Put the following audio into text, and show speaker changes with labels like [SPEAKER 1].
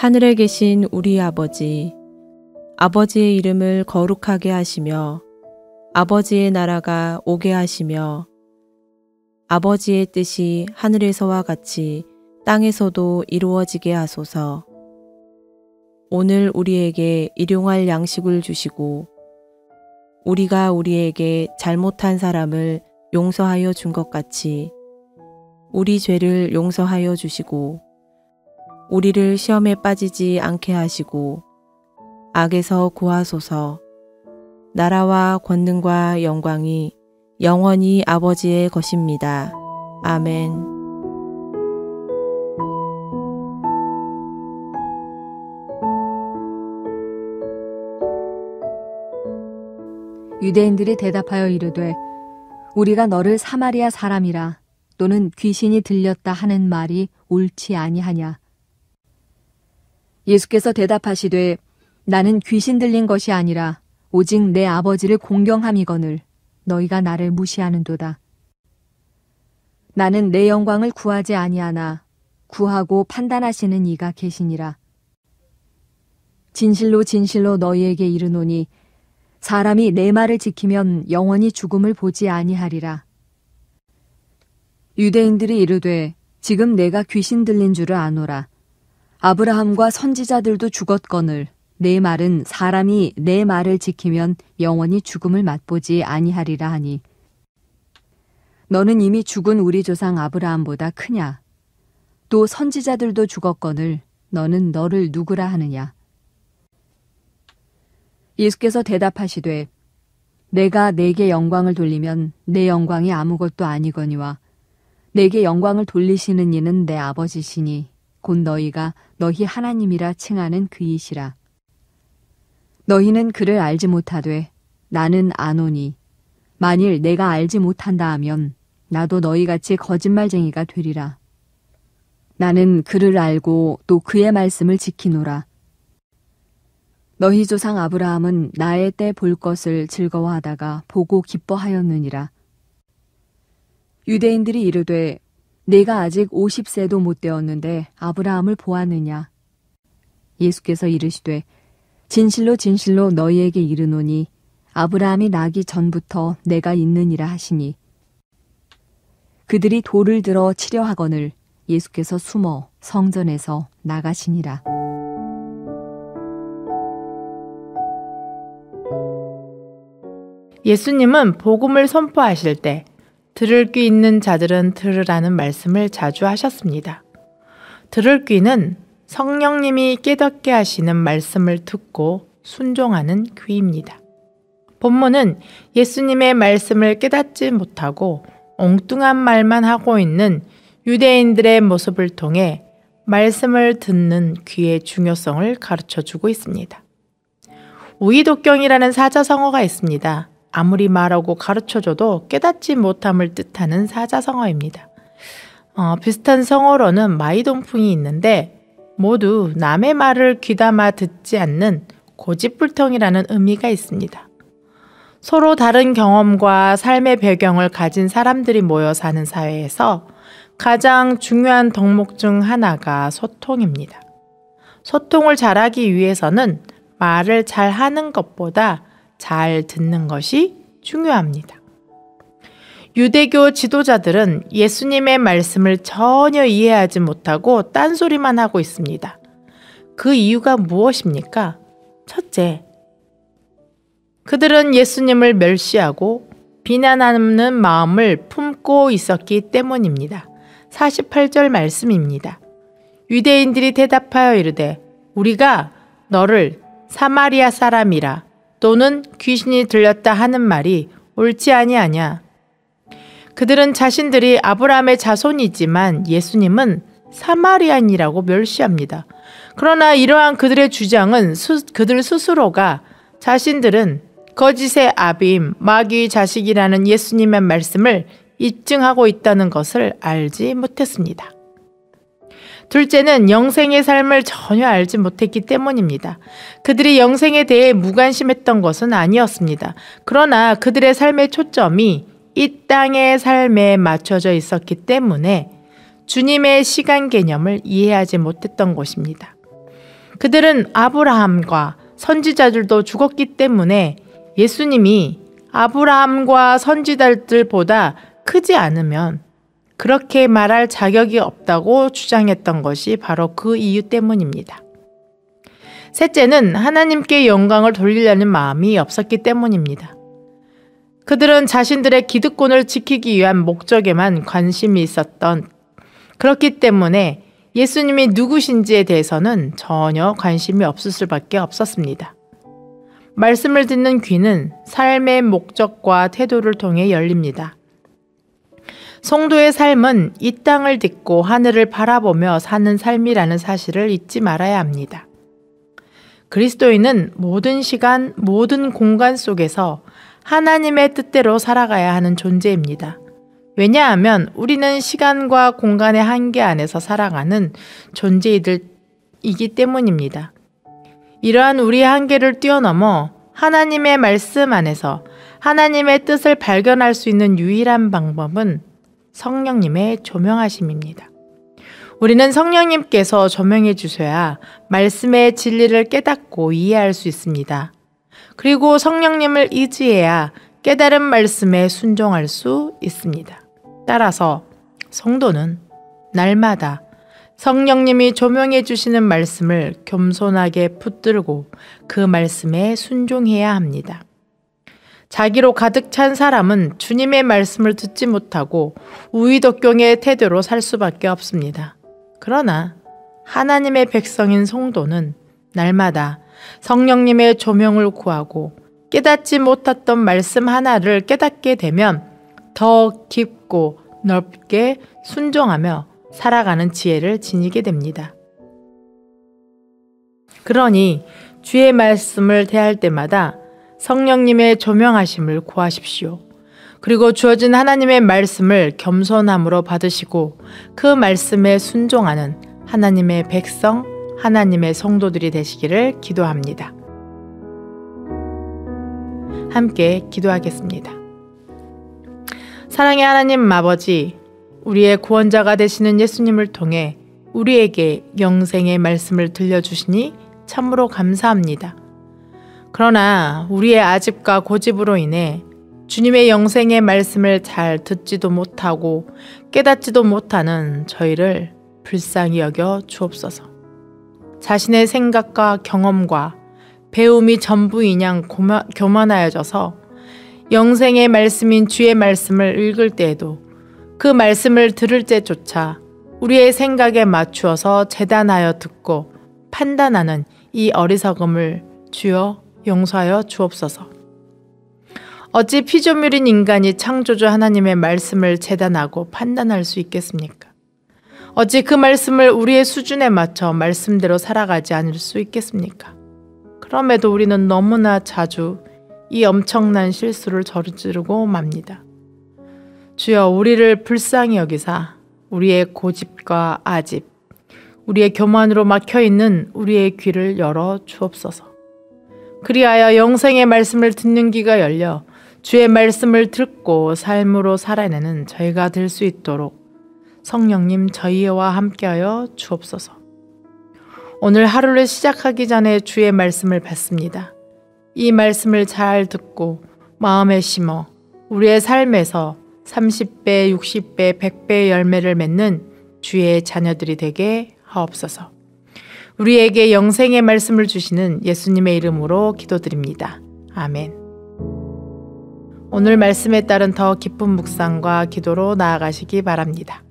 [SPEAKER 1] 하늘에 계신 우리 아버지, 아버지의 이름을 거룩하게 하시며 아버지의 나라가 오게 하시며 아버지의 뜻이 하늘에서와 같이 땅에서도 이루어지게 하소서. 오늘 우리에게 일용할 양식을 주시고 우리가 우리에게 잘못한 사람을 용서하여 준 것 같이 우리 죄를 용서하여 주시고 우리를 시험에 빠지지 않게 하시고 악에서 구하소서. 나라와 권능과 영광이 영원히 아버지의 것입니다. 아멘.
[SPEAKER 2] 유대인들이 대답하여 이르되 우리가 너를 사마리아 사람이라 또는 귀신이 들렸다 하는 말이 옳지 아니하냐. 예수께서 대답하시되 나는 귀신 들린 것이 아니라 오직 내 아버지를 공경함이거늘 너희가 나를 무시하는도다. 나는 내 영광을 구하지 아니하나 구하고 판단하시는 이가 계시니라. 진실로 진실로 너희에게 이르노니 사람이 내 말을 지키면 영원히 죽음을 보지 아니하리라. 유대인들이 이르되 지금 내가 귀신 들린 줄을 아노라. 아브라함과 선지자들도 죽었거늘 내 말은 사람이 내 말을 지키면 영원히 죽음을 맛보지 아니하리라 하니 너는 이미 죽은 우리 조상 아브라함보다 크냐? 또 선지자들도 죽었거늘 너는 너를 누구라 하느냐? 예수께서 대답하시되 내가 내게 영광을 돌리면 내 영광이 아무것도 아니거니와 내게 영광을 돌리시는 이는 내 아버지시니 곧 너희가 너희 하나님이라 칭하는 그이시라. 너희는 그를 알지 못하되 나는 아노니 만일 내가 알지 못한다 하면 나도 너희같이 거짓말쟁이가 되리라. 나는 그를 알고 또 그의 말씀을 지키노라. 너희 조상 아브라함은 나의 때 볼 것을 즐거워하다가 보고 기뻐하였느니라. 유대인들이 이르되 내가 아직 50세도 못 되었는데 아브라함을 보았느냐? 예수께서 이르시되 진실로 진실로 너희에게 이르노니 아브라함이 나기 전부터 내가 있느니라 하시니 그들이 돌을 들어 치려 하거늘 예수께서 숨어 성전에서 나가시니라.
[SPEAKER 3] 예수님은 복음을 선포하실 때 들을 귀 있는 자들은 들으라는 말씀을 자주 하셨습니다. 들을 귀는 성령님이 깨닫게 하시는 말씀을 듣고 순종하는 귀입니다. 본문은 예수님의 말씀을 깨닫지 못하고 엉뚱한 말만 하고 있는 유대인들의 모습을 통해 말씀을 듣는 귀의 중요성을 가르쳐주고 있습니다. 우이독경이라는 사자성어가 있습니다. 아무리 말하고 가르쳐줘도 깨닫지 못함을 뜻하는 사자성어입니다. 비슷한 성어로는 마이동풍이 있는데 모두 남의 말을 귀담아 듣지 않는 고집불통이라는 의미가 있습니다. 서로 다른 경험과 삶의 배경을 가진 사람들이 모여 사는 사회에서 가장 중요한 덕목 중 하나가 소통입니다. 소통을 잘하기 위해서는 말을 잘하는 것보다 잘 듣는 것이 중요합니다. 유대교 지도자들은 예수님의 말씀을 전혀 이해하지 못하고 딴소리만 하고 있습니다. 그 이유가 무엇입니까? 첫째, 그들은 예수님을 멸시하고 비난하는 마음을 품고 있었기 때문입니다. 48절 말씀입니다. 유대인들이 대답하여 이르되 우리가 너를 사마리아 사람이라 또는 귀신이 들렸다 하는 말이 옳지 아니하냐. 그들은 자신들이 아브라함의 자손이지만 예수님은 사마리안이라고 멸시합니다. 그러나 이러한 그들의 주장은 그들 스스로가 자신들은 거짓의 아비임, 마귀의 자식이라는 예수님의 말씀을 입증하고 있다는 것을 알지 못했습니다. 둘째는 영생의 삶을 전혀 알지 못했기 때문입니다. 그들이 영생에 대해 무관심했던 것은 아니었습니다. 그러나 그들의 삶의 초점이 이 땅의 삶에 맞춰져 있었기 때문에 주님의 시간 개념을 이해하지 못했던 것입니다. 그들은 아브라함과 선지자들도 죽었기 때문에 예수님이 아브라함과 선지자들보다 크지 않으면 그렇게 말할 자격이 없다고 주장했던 것이 바로 그 이유 때문입니다. 셋째는 하나님께 영광을 돌리려는 마음이 없었기 때문입니다. 그들은 자신들의 기득권을 지키기 위한 목적에만 관심이 있었던 그렇기 때문에 예수님이 누구신지에 대해서는 전혀 관심이 없을 수밖에 없었습니다. 말씀을 듣는 귀는 삶의 목적과 태도를 통해 열립니다. 성도의 삶은 이 땅을 딛고 하늘을 바라보며 사는 삶이라는 사실을 잊지 말아야 합니다. 그리스도인은 모든 시간, 모든 공간 속에서 하나님의 뜻대로 살아가야 하는 존재입니다. 왜냐하면 우리는 시간과 공간의 한계 안에서 살아가는 존재이기 때문입니다. 이러한 우리의 한계를 뛰어넘어 하나님의 말씀 안에서 하나님의 뜻을 발견할 수 있는 유일한 방법은 성령님의 조명하심입니다. 우리는 성령님께서 조명해 주셔야 말씀의 진리를 깨닫고 이해할 수 있습니다. 그리고 성령님을 의지해야 깨달은 말씀에 순종할 수 있습니다. 따라서 성도는 날마다 성령님이 조명해 주시는 말씀을 겸손하게 붙들고 그 말씀에 순종해야 합니다. 자기로 가득 찬 사람은 주님의 말씀을 듣지 못하고 우의독경의 태도로 살 수밖에 없습니다. 그러나 하나님의 백성인 성도는 날마다 성령님의 조명을 구하고 깨닫지 못했던 말씀 하나를 깨닫게 되면 더 깊고 넓게 순종하며 살아가는 지혜를 지니게 됩니다. 그러니 주의 말씀을 대할 때마다 성령님의 조명하심을 구하십시오. 그리고 주어진 하나님의 말씀을 겸손함으로 받으시고 그 말씀에 순종하는 하나님의 백성, 하나님의 성도들이 되시기를 기도합니다. 함께 기도하겠습니다. 사랑의 하나님 아버지, 우리의 구원자가 되시는 예수님을 통해 우리에게 영생의 말씀을 들려주시니 참으로 감사합니다. 그러나 우리의 아집과 고집으로 인해 주님의 영생의 말씀을 잘 듣지도 못하고 깨닫지도 못하는 저희를 불쌍히 여겨 주옵소서. 자신의 생각과 경험과 배움이 전부인 양 교만하여져서 영생의 말씀인 주의 말씀을 읽을 때에도 그 말씀을 들을 때조차 우리의 생각에 맞추어서 재단하여 듣고 판단하는 이 어리석음을 주여 용서하여 주옵소서. 어찌 피조물인 인간이 창조주 하나님의 말씀을 재단하고 판단할 수 있겠습니까? 어찌 그 말씀을 우리의 수준에 맞춰 말씀대로 살아가지 않을 수 있겠습니까? 그럼에도 우리는 너무나 자주 이 엄청난 실수를 저지르고 맙니다. 주여, 우리를 불쌍히 여기사 우리의 고집과 아집, 우리의 교만으로 막혀있는 우리의 귀를 열어 주옵소서. 그리하여 영생의 말씀을 듣는 귀가 열려 주의 말씀을 듣고 삶으로 살아내는 저희가 될 수 있도록 성령님 저희와 함께하여 주옵소서. 오늘 하루를 시작하기 전에 주의 말씀을 받습니다. 이 말씀을 잘 듣고 마음에 심어 우리의 삶에서 30배, 60배, 100배의 열매를 맺는 주의 자녀들이 되게 하옵소서. 우리에게 영생의 말씀을 주시는 예수님의 이름으로 기도드립니다. 아멘. 오늘 말씀에 따른 더 깊은 묵상과 기도로 나아가시기 바랍니다.